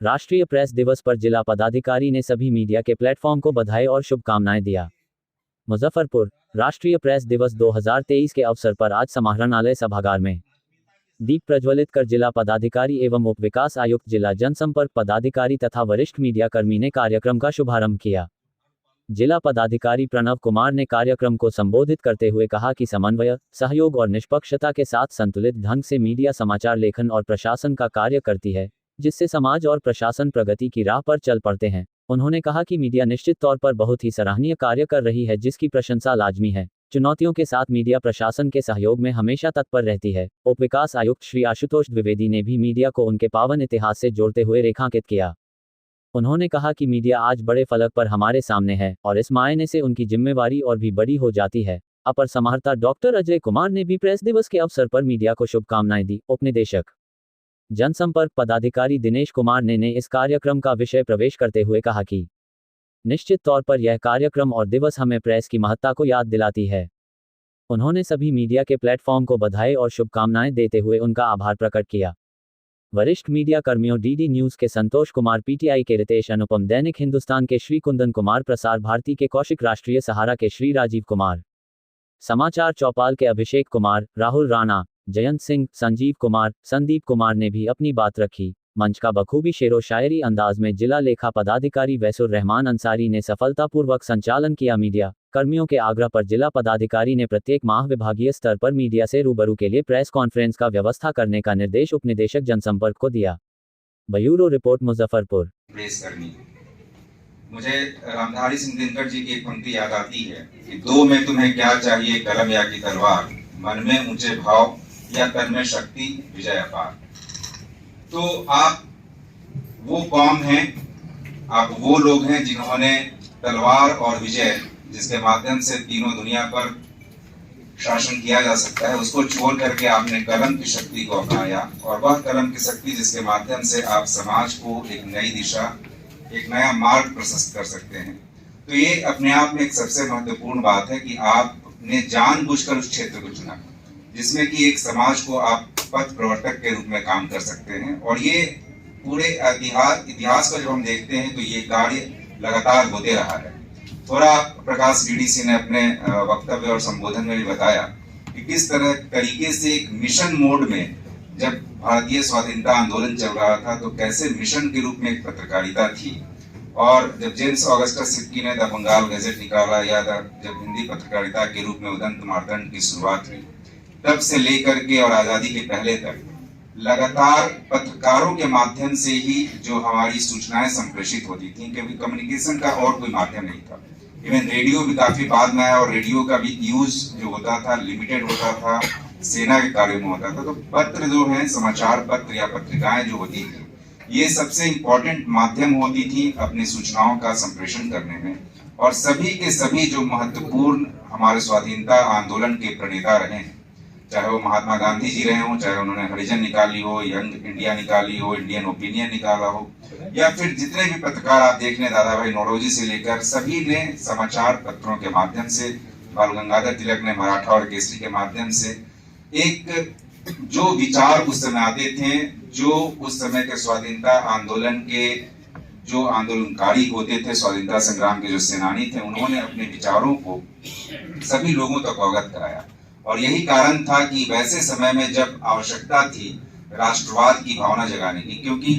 राष्ट्रीय प्रेस दिवस पर जिला पदाधिकारी ने सभी मीडिया के प्लेटफॉर्म को बधाई और शुभकामनाएं दिया। मुजफ्फरपुर, राष्ट्रीय प्रेस दिवस 2023 के अवसर पर आज समाहरणालय सभागार में दीप प्रज्वलित कर जिला पदाधिकारी एवं उप विकास आयुक्त, जिला जनसंपर्क पदाधिकारी तथा वरिष्ठ मीडिया कर्मी ने कार्यक्रम का शुभारंभ किया। जिला पदाधिकारी प्रणव कुमार ने कार्यक्रम को संबोधित करते हुए कहा कि समन्वय, सहयोग और निष्पक्षता के साथ संतुलित ढंग से मीडिया समाचार लेखन और प्रशासन का कार्य करती है, जिससे समाज और प्रशासन प्रगति की राह पर चल पड़ते हैं। उन्होंने कहा कि मीडिया निश्चित तौर पर बहुत ही सराहनीय कार्य कर रही है, जिसकी प्रशंसा लाजमी है। चुनौतियों के साथ मीडिया प्रशासन के सहयोग में हमेशा तत्पर रहती है। उप विकास आयुक्त श्री आशुतोष द्विवेदी ने भी मीडिया को उनके पावन इतिहास से जोड़ते हुए रेखांकित किया। उन्होंने कहा कि मीडिया आज बड़े फलक पर हमारे सामने है और इस मायने से उनकी जिम्मेवारी और भी बड़ी हो जाती है। अपर समाहर्ता डॉक्टर अजय कुमार ने भी प्रेस दिवस के अवसर पर मीडिया को शुभकामनाएं दी। उपनिदेशक जनसंपर्क पदाधिकारी दिनेश कुमार ने इस कार्यक्रम का विषय प्रवेश करते हुए कहा कि निश्चित तौर पर यह कार्यक्रम और दिवस हमें प्रेस की महत्ता को याद दिलाती है। उन्होंने सभी मीडिया के प्लेटफॉर्म को बधाई और शुभकामनाएं देते हुए उनका आभार प्रकट किया। वरिष्ठ मीडिया कर्मियों डीडी न्यूज के संतोष कुमार, पीटीआई के रितेश अनुपम, दैनिक हिंदुस्तान के श्री कुंदन कुमार, प्रसार भारती के कौशिक, राष्ट्रीय सहारा के श्री राजीव कुमार, समाचार चौपाल के अभिषेक कुमार, राहुल राणा, जयंत सिंह, संजीव कुमार, संदीप कुमार ने भी अपनी बात रखी। मंच का बखूबी शेरो शायरी अंदाज में जिला लेखा पदाधिकारी वैसुर रहमान अंसारी ने सफलतापूर्वक संचालन किया। मीडिया कर्मियों के आग्रह पर जिला पदाधिकारी ने प्रत्येक माह विभागीय स्तर पर मीडिया से रूबरू के लिए प्रेस कॉन्फ्रेंस का व्यवस्था करने का निर्देश उपनिदेशक जनसंपर्क को दिया। Bureau report, Muzaffarpur. मुझे रामधारी सिंह दिनकर जी की एक पंक्ति याद आती है कि दो में तुम्हें क्या चाहिए, कलम या की तलवार, मन में ऊंचे भाव या तन में शक्ति, विजय अपार। तो आप वो कौम हैं, आप वो लोग हैं जिन्होंने तलवार और विजय, जिसके माध्यम से तीनों दुनिया पर शासन किया जा सकता है, उसको छोड़ करके आपने कलम की शक्ति को अपनाया। और वह कलम की शक्ति जिसके माध्यम से आप समाज को एक नई दिशा, एक नया मार्ग प्रशस्त कर सकते हैं। तो ये अपने आप में एक सबसे महत्वपूर्ण बात है कि आपने जानबूझकर उस क्षेत्र को चुना जिसमें कि एक समाज को आप पथ प्रवर्तक के रूप में काम कर सकते हैं। और ये पूरे इतिहास को जब हम देखते हैं तो ये कार्य लगातार होते रहा है। थोड़ा प्रकाश डीडीसी ने अपने वक्तव्य और संबोधन में भी बताया कि किस तरीके से एक मिशन मोड में जब भारतीय स्वाधीनता आंदोलन चल रहा था तो कैसे मिशन के रूप में एक पत्रकारिता थी। और जब जेम्स ऑगस्टस सिक्की ने द बंगाल गैजेट निकाला या जब हिंदी पत्रकारिता के रूप में उदंत मार्तंड की शुरुआत हुई, तब से लेकर के और आजादी के पहले तक लगातार पत्रकारों के माध्यम से ही जो हमारी सूचनाएं संप्रेषित होती थी, क्योंकि कम्युनिकेशन का और कोई माध्यम नहीं था। इवन रेडियो भी काफी बाद में आया और रेडियो का भी यूज जो होता था लिमिटेड होता था, सेना के कार्यों में होता था। तो पत्र जो है, समाचार पत्र या पत्रिकाएं जो होती थी, ये सबसे इम्पोर्टेंट माध्यम होती थी अपनी सूचनाओं का संप्रेषण करने में। और सभी के सभी जो महत्वपूर्ण हमारे स्वाधीनता आंदोलन के प्रणेता रहे हैं, चाहे वो महात्मा गांधी जी रहे हों, चाहे उन्होंने हरिजन निकाली हो, यंग इंडिया निकाली हो, इंडियन ओपिनियन निकाला हो, या फिर जितने भी पत्रकार आप देख लें, दादा भाई नौरोजी से लेकर सभी ने समाचार पत्रों के माध्यम से, बाल गंगाधर तिलक ने मराठा और केसरी के माध्यम से एक जो विचार उस समय आते थे, जो उस समय के स्वाधीनता आंदोलन के जो आंदोलनकारी होते थे, स्वाधीनता संग्राम के जो सेनानी थे, उन्होंने अपने विचारों को सभी लोगों तक अवगत कराया। और यही कारण था कि वैसे समय में जब आवश्यकता थी राष्ट्रवाद की भावना जगाने की, क्योंकि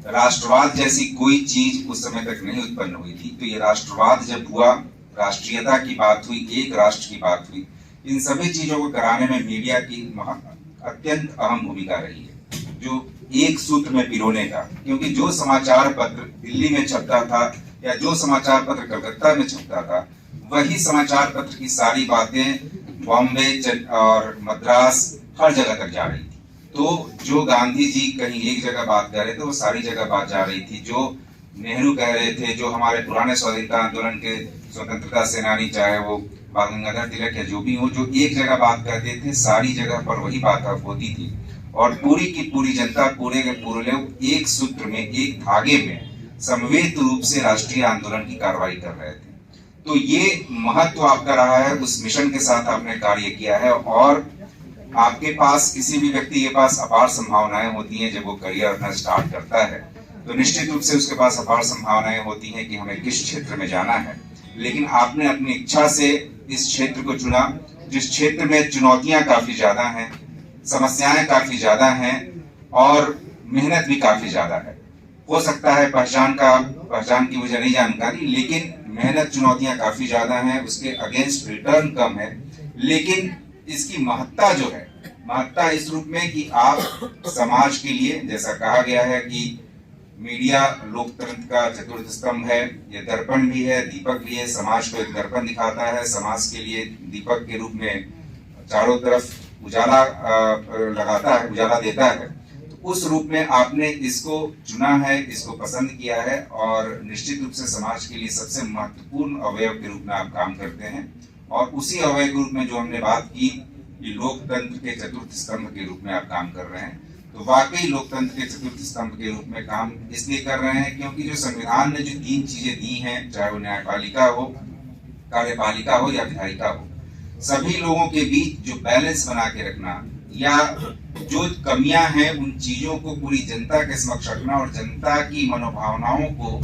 राष्ट्रवाद जैसी कोई चीज उस समय तक नहीं उत्पन्न हुई थी, तो ये राष्ट्रवाद जब हुआ, राष्ट्रीयता की बात हुई, एक राष्ट्र की बात हुई, इन सभी चीजों को कराने में मीडिया की अत्यंत अहम भूमिका रही है, जो एक सूत्र में पिरोने का। क्योंकि जो समाचार पत्र दिल्ली में छपता था या जो समाचार पत्र कलकत्ता में छपता था, वही समाचार पत्र की सारी बातें बॉम्बे और मद्रास हर जगह तक जा रही थी। तो जो गांधी जी कहीं एक जगह बात कर रहे थे, वो सारी जगह बात जा रही थी। जो नेहरू कह रहे थे, जो हमारे पुराने स्वाधीनता आंदोलन के स्वतंत्रता सेनानी, चाहे वो बाल गंगाधर तिलक या जो भी हो, जो एक जगह बात करते थे, सारी जगह पर वही बात होती थी। और पूरी की पूरी जनता, पूरे के पूरे लोग एक सूत्र में, एक धागे में समवेत रूप से राष्ट्रीय आंदोलन की कार्रवाई कर रहे थे। तो ये महत्व आपका रहा है, उस मिशन के साथ आपने कार्य किया है। और आपके पास, किसी भी व्यक्ति के पास अपार संभावनाएं होती हैं जब वो करियर अपना स्टार्ट करता है। तो निश्चित रूप से उसके पास अपार संभावनाएं होती हैं कि हमें किस क्षेत्र में जाना है। लेकिन आपने अपनी इच्छा से इस क्षेत्र को चुना, जिस क्षेत्र में चुनौतियां काफी ज्यादा हैं, समस्याएं काफी ज्यादा हैं और मेहनत भी काफी ज्यादा है। हो सकता है पहचान की मुझे नहीं जानकारी, लेकिन मेहनत चुनौतियां काफी ज्यादा हैं, उसके अगेंस्ट रिटर्न कम है। लेकिन इसकी महत्ता जो है, महत्ता इस रूप में कि आप समाज के लिए, जैसा कहा गया है कि मीडिया लोकतंत्र का चतुर्थ स्तंभ है, ये दर्पण भी है, दीपक भी है, समाज को एक दर्पण दिखाता है, समाज के लिए दीपक के रूप में चारों तरफ उजाला लगाता है, उजाला देता है। तो उस रूप में आपने इसको चुना है, इसको पसंद किया है और निश्चित रूप से समाज के लिए सबसे महत्वपूर्ण अवयव के रूप में आप काम करते हैं। और उसी अवयव के रूप में जो हमने बात की कि लोकतंत्र के चतुर्थ स्तंभ के रूप में आप काम कर रहे हैं, तो वाकई लोकतंत्र के चतुर्थ स्तंभ के रूप में काम इसलिए कर रहे हैं क्योंकि जो संविधान ने जो 3 चीजें दी हैं, चाहे वो न्यायपालिका हो, कार्यपालिका हो या विधायिका हो, सभी लोगों के बीच जो बैलेंस बना के रखना या जो कमियां हैं उन चीजों को पूरी जनता के समक्ष रखना और जनता की मनोभावनाओं को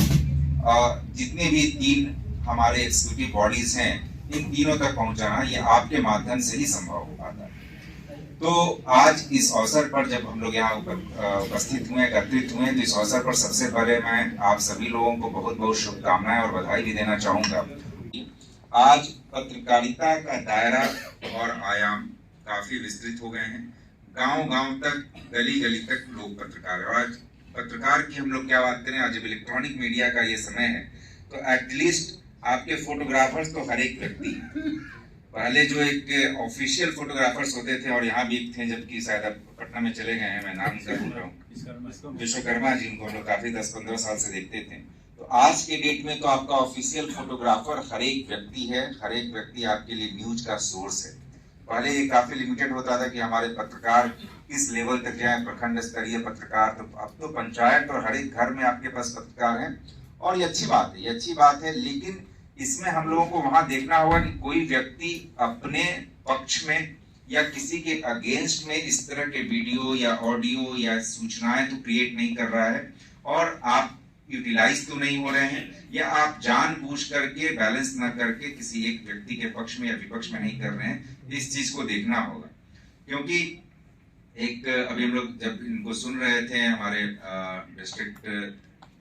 जितने भी 3 हमारे एग्जीक्यूटिव बॉडीज हैं इन तीनों तक पहुंचाना, ये आपके माध्यम से ही संभव हो पाता है। तो आज इस अवसर पर जब हम लोग यहाँ उपस्थित हुए, एकत्रित हुए, तो इस अवसर पर सबसे पहले मैं आप सभी लोगों को बहुत बहुत शुभकामनाएं और बधाई भी देना चाहूंगा। आज पत्रकारिता का दायरा और आयाम काफी विस्तृत हो गए हैं। गांव-गांव तक, गली-गली तक लोग पत्रकार हैं। और आज पत्रकार की हम लोग क्या बात करें, आज जब इलेक्ट्रॉनिक मीडिया का ये समय है तो एटलीस्ट आपके फोटोग्राफर्स तो हर एक व्यक्ति है। पहले जो एक ऑफिशियल फोटोग्राफर्स होते थे और यहाँ भी थे, जबकि शायद अब पटना में चले गए हैं, मैं नाम उनका भूल रहा हूँ, विश्वकर्मा जी, इनको हम लोग काफी 10-15 साल से देखते थे। तो आज के डेट में तो आपका ऑफिशियल फोटोग्राफर हर एक व्यक्ति है, हर एक व्यक्ति आपके लिए न्यूज का सोर्स है। पहले ये काफी लिमिटेड होता था कि हमारे पत्रकार किस लेवल तक जाए, प्रखंड स्तरीय पत्रकार, तो अब तो पंचायत और हर एक घर में आपके पास पत्रकार हैं और ये अच्छी बात है, ये अच्छी बात है। लेकिन इसमें हम लोगों को वहां देखना होगा कि कोई व्यक्ति अपने पक्ष में या किसी के अगेंस्ट में इस तरह के वीडियो या ऑडियो या सूचनाएं तो क्रिएट नहीं कर रहा है और आप यूटिलाइज तो नहीं हो रहे हैं या आप जानबूझ करके बैलेंस न करके किसी एक व्यक्ति के पक्ष में या विपक्ष में नहीं कर रहे हैं। इस चीज को देखना होगा, क्योंकि एक अभी हम लोग जब इनको सुन रहे थे, हमारे डिस्ट्रिक्ट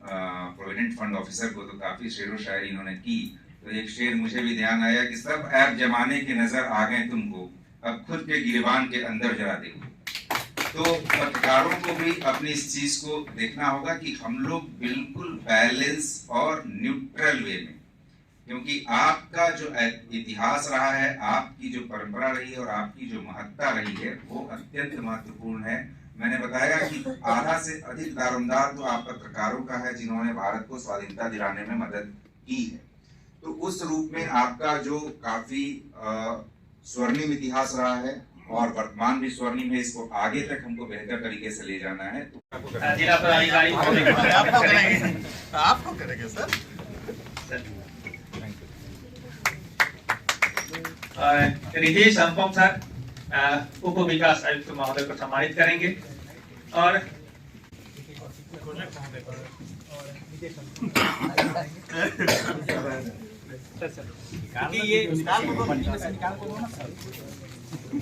प्रोविडेंट फंड ऑफिसर को, तो काफी शेरो शायरी इन्होंने की। तो एक शेर मुझे भी ध्यान आया कि सब ऐप जमाने के नजर आ गए तुमको, अब खुद के गिरबान के अंदर जला देंगे। तो पत्रकारों को भी अपनी इस चीज को देखना होगा कि हम लोग बिल्कुल बैलेंस और न्यूट्रल वे में, क्योंकि आपका जो इतिहास रहा है, आपकी जो परंपरा रही है और आपकी जो महत्ता रही है वो अत्यंत महत्वपूर्ण है। मैंने बताया कि आधा से अधिक दारोमदार तो आप पत्रकारों का है जिन्होंने भारत को स्वाधीनता दिलाने में मदद की है। तो उस रूप में आपका जो काफी स्वर्णिम इतिहास रहा है और वर्तमान भी स्वर्णिम है, इसको आगे तक हमको बेहतर तरीके से ले जाना है। जिला पदाधिकारी आपको करेंगे सर। रितेश अनुपम सर उप विकास आयुक्त महोदय को सम्मानित करेंगे और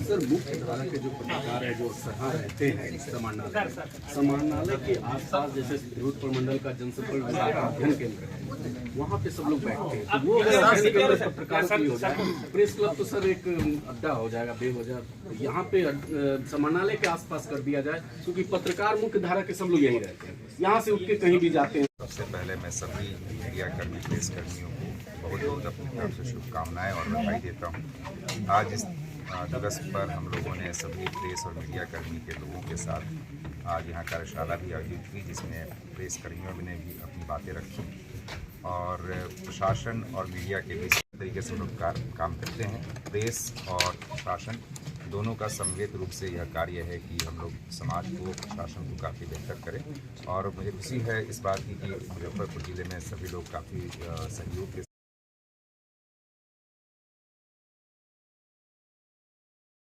सर मुख्य धारा के जो पत्रकार है जो सहा रहते हैं समाहरणालय के आसपास, जैसे तिरहुत प्रमंडल का जनसंपर्क विभाग का अध्ययन केंद्र है, वहाँ पे सब लोग बैठते हैं। तो वो अध्ययन केंद्र पत्रकारों के लिए हो जाए, प्रेस क्लब तो सर एक अड्डा हो जाएगा, बेवजह। तो यहाँ पे समाहरणालय के आसपास कर दिया जाए, क्योंकि पत्रकार मुख्य धारा के सब लोग यहीं रहते हैं, यहाँ से उठ के कहीं भी जाते हैं। सबसे पहले मैं सभी मीडिया कर्मी, प्रेस कर्मियों को बहुत बहुत अपनी तरफ से शुभकामनाएं और बधाई देता हूँ। आज इस दिवस पर हम लोगों ने सभी प्रेस और मीडिया कर्मी के लोगों के साथ आज यहाँ कार्यशाला भी आयोजित की, जिसमें प्रेस कर्मियों ने भी अपनी बातें रखी और प्रशासन और मीडिया के बीच तरीके से लोग काम करते हैं। प्रेस और प्रशासन दोनों का सम्मिलित रूप से यह कार्य है कि हम लोग समाज को, प्रशासन को काफ़ी बेहतर करें। और मुझे खुशी है इस बात की कि मुजफ्फरपुर ज़िले में सभी लोग काफ़ी सहयोग के